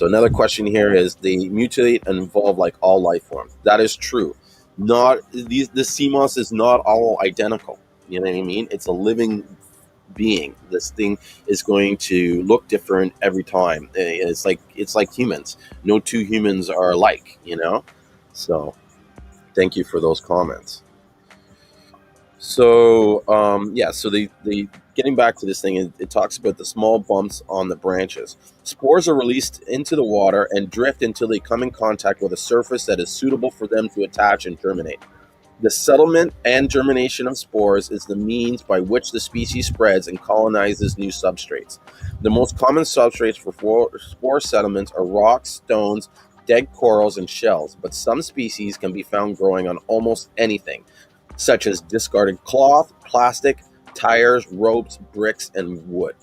So another question here is they mutate and evolve like all life forms. That is true. Not these this sea moss is not all identical. You know what I mean? It's a living being. This thing is going to look different every time. It's like humans. No two humans are alike, you know? So thank you for those comments. So yeah, so the getting back to this thing, it talks about the small bumps on the branches. Spores are released into the water and drift until they come in contact with a surface that is suitable for them to attach and germinate. The settlement and germination of spores is the means by which the species spreads and colonizes new substrates. The most common substrates for spore settlements are rocks, stones, dead corals, and shells, but some species can be found growing on almost anything, such as discarded cloth, plastic, tires, ropes, bricks, and wood.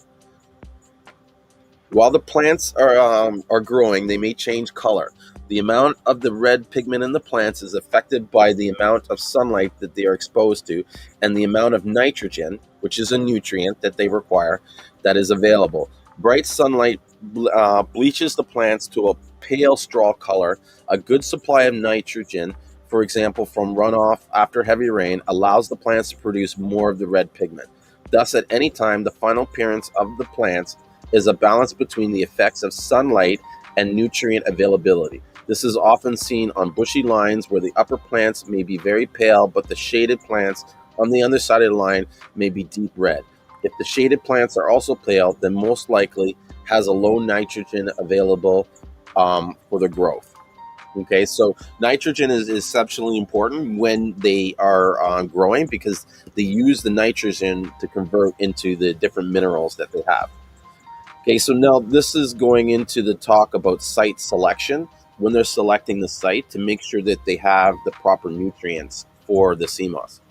While the plants are growing, they may change color. The amount of the red pigment in the plants is affected by the amount of sunlight that they are exposed to and the amount of nitrogen, which is a nutrient that they require, that is available. Bright sunlight bleaches the plants to a pale straw color. A good supply of nitrogen, for example, from runoff after heavy rain, allows the plants to produce more of the red pigment. Thus, at any time, the final appearance of the plants is a balance between the effects of sunlight and nutrient availability. This is often seen on bushy lines where the upper plants may be very pale, but the shaded plants on the underside of the line may be deep red. If the shaded plants are also pale, then most likely has a low nitrogen available for the growth. Okay, so nitrogen is exceptionally important when they are growing because they use the nitrogen to convert into the different minerals that they have. Okay, so now this is going into the talk about site selection when they're selecting the site to make sure that they have the proper nutrients for the sea moss.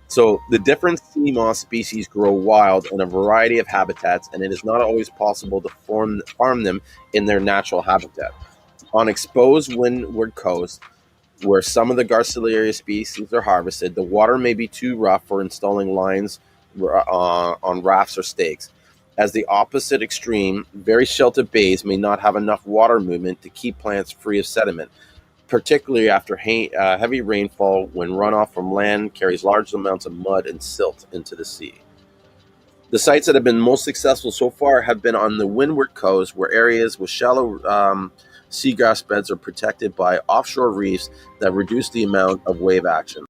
So the different sea moss species grow wild in a variety of habitats, and it is not always possible to farm them in their natural habitat. On exposed windward coasts, where some of the Garcilaria species are harvested, the water may be too rough for installing lines on rafts or stakes. As the opposite extreme, very sheltered bays may not have enough water movement to keep plants free of sediment, particularly after heavy rainfall when runoff from land carries large amounts of mud and silt into the sea. The sites that have been most successful so far have been on the windward coast, where areas with shallow seagrass beds are protected by offshore reefs that reduce the amount of wave action.